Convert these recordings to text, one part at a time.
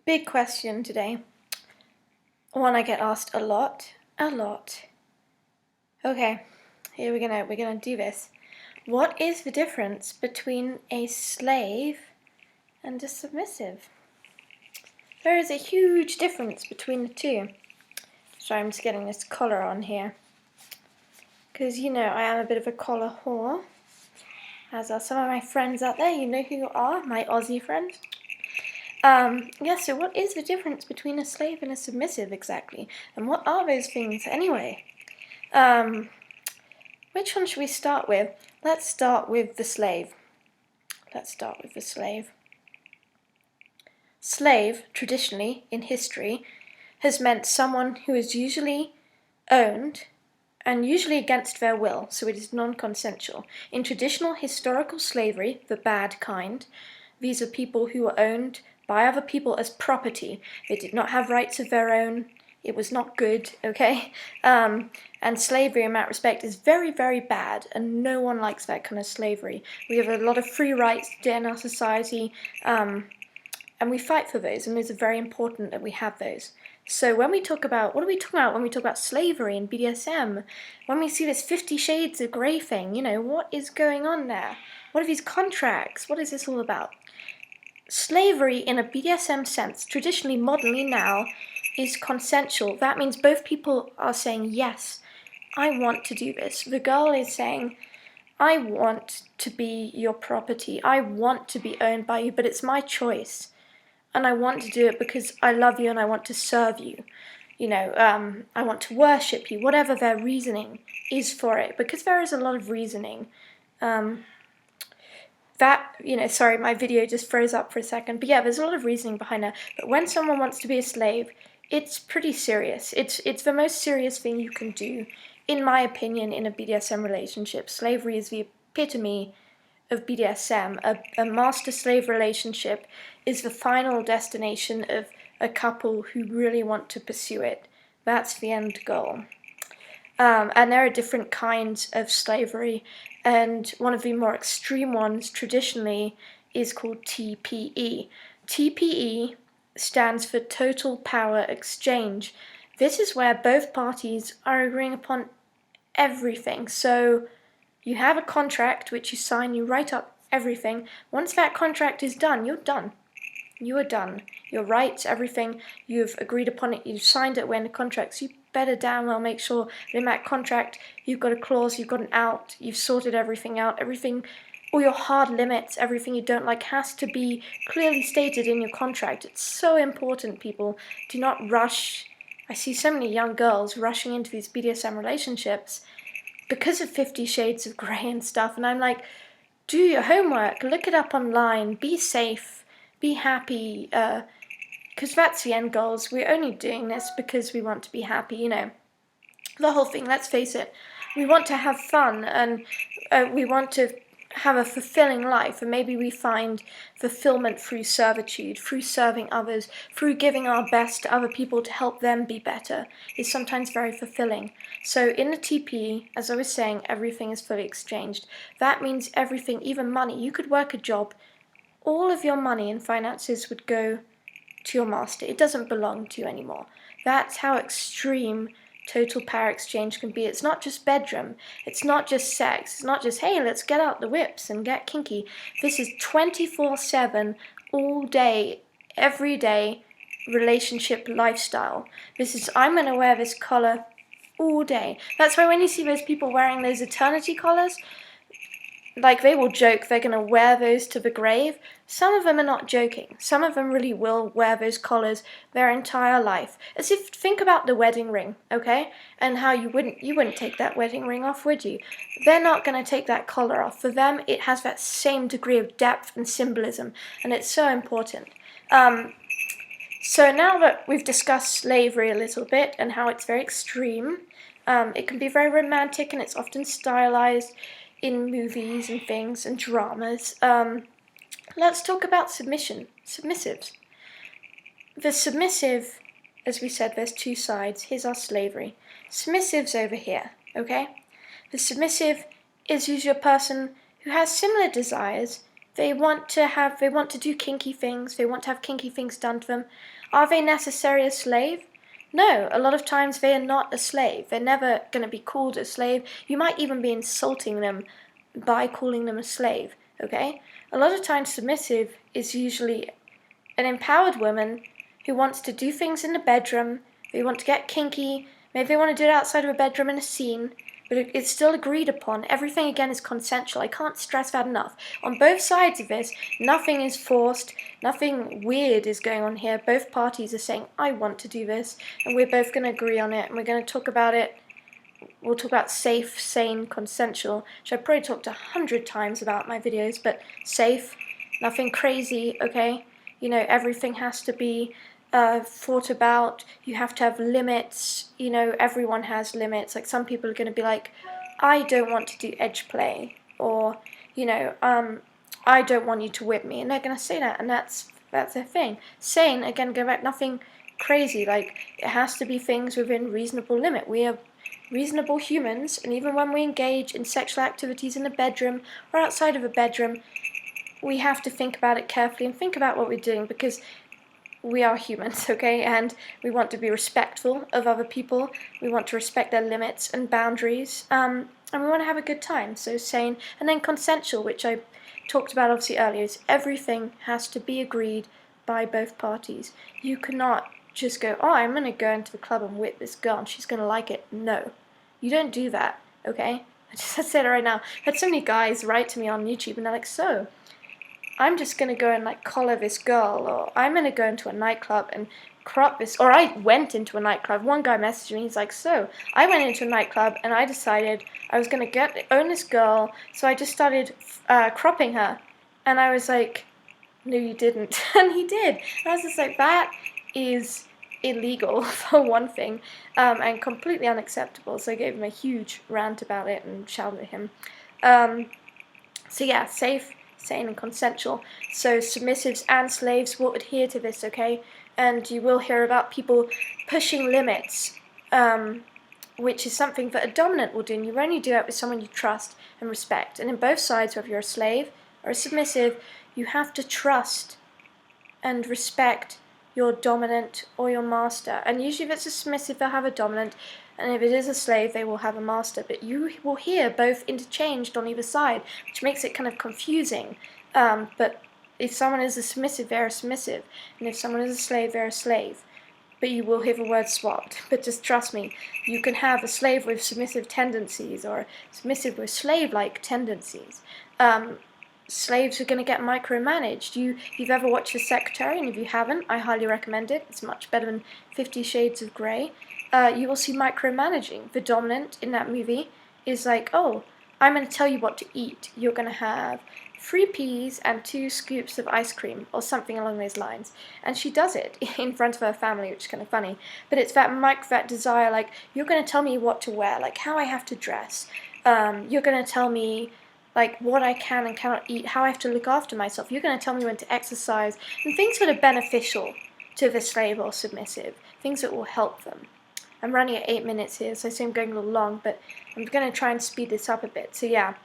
Big question today. One I get asked a lot. Okay, here we're gonna do this. What is the difference between a slave and a submissive? There is a huge difference between the two. Sorry, I'm just getting this collar on here. Because I am a bit of a collar whore. As are some of my friends out there. You know who you are, my Aussie friends. So what is the difference between a slave and a submissive exactly? And what are those things anyway? Which one should we start with? Let's start with the slave. Slave, traditionally, in history, has meant someone who is usually owned and usually against their will, so it is non-consensual. In traditional historical slavery, the bad kind, these are people who were owned by other people as property. They did not have rights of their own. It was not good, okay? And slavery in that respect is very, very bad, and no one likes that kind of slavery. We have a lot of free rights in our society, and we fight for those, and those are very important that we have those. So when we talk about, what are we talking about when we talk about slavery and BDSM? When we see this 50 Shades of Grey thing, what is going on there? What are these contracts? What is this all about? Slavery in a BDSM sense, traditionally, modernly now, is consensual. That means both people are saying, yes, I want to do this. The girl is saying, I want to be your property. I want to be owned by you, but it's my choice. And I want to do it because I love you and I want to serve you. I want to worship you, whatever their reasoning is for it, because there is a lot of reasoning. Sorry, my video just froze up for a second. But yeah, there's a lot of reasoning behind that. But when someone wants to be a slave, it's pretty serious. It's the most serious thing you can do, in my opinion, in a BDSM relationship. Slavery is the epitome of BDSM. A master-slave relationship is the final destination of a couple who really want to pursue it. That's the end goal. And there are different kinds of slavery, and one of the more extreme ones traditionally is called TPE. TPE stands for Total Power Exchange. This is where both parties are agreeing upon everything. So you have a contract which you sign, you write up everything. Once that contract is done, you're done. You are done. Your rights, everything, you've agreed upon it, you've signed it when the contracts. You better damn well make sure that in that contract you've got a clause, you've got an out, you've sorted everything out, all your hard limits, everything you don't like has to be clearly stated in your contract. It's so important, people. Do not rush. I see so many young girls rushing into these BDSM relationships because of 50 Shades of Grey and stuff, and I'm like, do your homework, look it up online, be safe, be happy, because that's the end goals. We're only doing this because we want to be happy, The whole thing, let's face it, we want to have fun, and we want to have a fulfilling life, and maybe we find fulfillment through servitude, through serving others, through giving our best to other people to help them be better, is sometimes very fulfilling. So in the TP, as I was saying, everything is fully exchanged. That means everything, even money. You could work a job, all of your money and finances would go to your master. It doesn't belong to you anymore. That's how extreme total power exchange can be. It's not just bedroom. It's not just sex. It's not just, hey, let's get out the whips and get kinky. This is 24/7, all day, every day relationship lifestyle. This is, I'm going to wear this collar all day. That's why when you see those people wearing those eternity collars, like, they will joke they're going to wear those to the grave. Some of them are not joking. Some of them really will wear those collars their entire life. As if, think about the wedding ring, okay? And how you wouldn't take that wedding ring off, would you? They're not going to take that collar off. For them, it has that same degree of depth and symbolism, and it's so important. So now that we've discussed slavery a little bit and how it's very extreme, it can be very romantic and it's often stylized in movies and things and dramas. Let's talk about submissives. The submissive, as we said, there's two sides. Here's our slavery. Submissives over here, okay? The submissive is usually a person who has similar desires. They want to do kinky things, they want to have kinky things done to them. Are they necessarily a slave? No, a lot of times they are not a slave. They're never going to be called a slave. You might even be insulting them by calling them a slave, okay? A lot of times submissive is usually an empowered woman who wants to do things in the bedroom, they want to get kinky, maybe they want to do it outside of a bedroom in a scene, but it's still agreed upon. Everything, again, is consensual. I can't stress that enough. On both sides of this, nothing is forced, nothing weird is going on here. Both parties are saying, I want to do this, and we're both going to agree on it, and we're going to talk about it. We'll talk about safe, sane, consensual, which I've probably talked 100 times about in my videos, but safe, nothing crazy, okay? You know, everything has to be thought about. You have to have limits. You know, everyone has limits. Like, some people are going to be like, I don't want to do edge play, or, you know, I don't want you to whip me, and they're going to say that, and that's their thing. Sane, again, go back, nothing crazy. Like, it has to be things within reasonable limit. We are reasonable humans, and even when we engage in sexual activities in the bedroom or outside of a bedroom, we have to think about it carefully and think about what we're doing, because we are humans, okay? And we want to be respectful of other people. We want to respect their limits and boundaries, and we want to have a good time. So sane, and then consensual, which I talked about obviously earlier, is everything has to be agreed by both parties. You cannot just go, oh, I'm going to go into the club and whip this girl and she's going to like it. No, you don't do that, okay? I just said it right now. I had so many guys write to me on YouTube and they're like, so, I'm just going to go and like collar this girl, or I'm going to go into a nightclub and crop this, or I went into a nightclub. One guy messaged me, he's like, so, I went into a nightclub and I decided I was going to own this girl, so I just started cropping her. And I was like, no, you didn't. And he did. And I was just like, that is illegal, for one thing, and completely unacceptable. So I gave him a huge rant about it and shouted at him. So yeah, safe, sane, and consensual. So submissives and slaves will adhere to this, okay? And you will hear about people pushing limits, which is something that a dominant will do, and you only do it with someone you trust and respect. And in both sides, whether you're a slave or a submissive, you have to trust and respect your dominant or your master. And usually if it's a submissive, they'll have a dominant, and if it is a slave, they will have a master. But you will hear both interchanged on either side, which makes it kind of confusing. But if someone is a submissive, they're a submissive, and if someone is a slave, they're a slave. But you will hear the word swapped. But just trust me, you can have a slave with submissive tendencies, or a submissive with slave-like tendencies. Slaves are going to get micromanaged. You've ever watched The Secretary, and if you haven't, I highly recommend it. It's much better than 50 Shades of Grey. You will see micromanaging. The dominant in that movie is like, oh, I'm going to tell you what to eat. You're going to have 3 peas and 2 scoops of ice cream, or something along those lines. And she does it in front of her family, which is kind of funny. But it's that desire, like, you're going to tell me what to wear, like how I have to dress. You're going to tell me like what I can and cannot eat, how I have to look after myself. You're going to tell me when to exercise, and things that are beneficial to the slave or submissive, things that will help them. I'm running at 8 minutes here, so I see I'm going a little long, but I'm going to try and speed this up a bit. So yeah,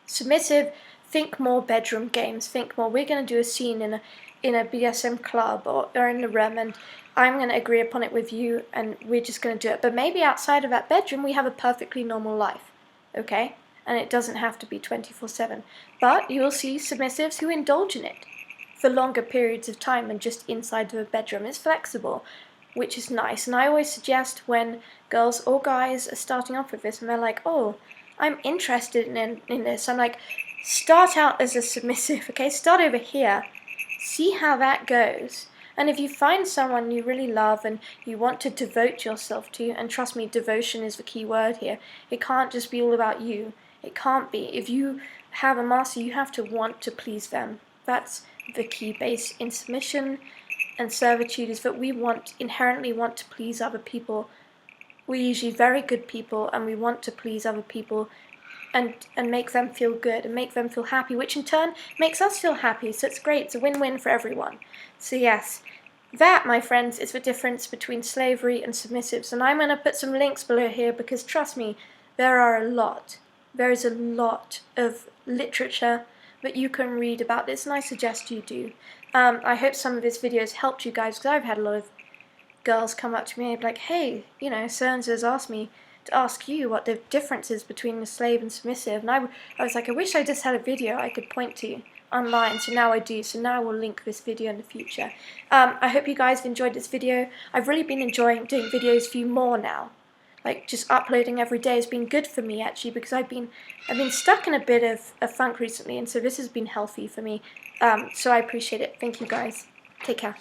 submissive, think more bedroom games, think more, we're going to do a scene in a BDSM club or in the room, and I'm going to agree upon it with you, and we're just going to do it. But maybe outside of that bedroom, we have a perfectly normal life, okay? And it doesn't have to be 24/7. But you will see submissives who indulge in it for longer periods of time than just inside of a bedroom. It's flexible, which is nice. And I always suggest when girls or guys are starting off with this and they're like, oh, I'm interested in this, I'm like, start out as a submissive, okay? Start over here. See how that goes. And if you find someone you really love and you want to devote yourself to, and trust me, devotion is the key word here. It can't just be all about you. It can't be. If you have a master, you have to want to please them. That's the key base in submission and servitude, is that we inherently want to please other people. We're usually very good people, and we want to please other people and make them feel good and make them feel happy, which in turn makes us feel happy. So it's great. It's a win-win for everyone. So yes, that, my friends, is the difference between slavery and submissives. And I'm going to put some links below here because, trust me, there is a lot of literature, but you can read about this, and I suggest you do. I hope some of his videos helped you guys, because I've had a lot of girls come up to me and be like, hey, you know, so-and-so's asked me to ask you what the difference is between a slave and submissive, and I was like, I wish I just had a video I could point to online, so now I do, so now I will link this video in the future. I hope you guys have enjoyed this video. I've really been enjoying doing videos for you more now. Like, just uploading every day has been good for me, actually, because I've been stuck in a bit of a funk recently, and so this has been healthy for me. So I appreciate it. Thank you guys. Take care.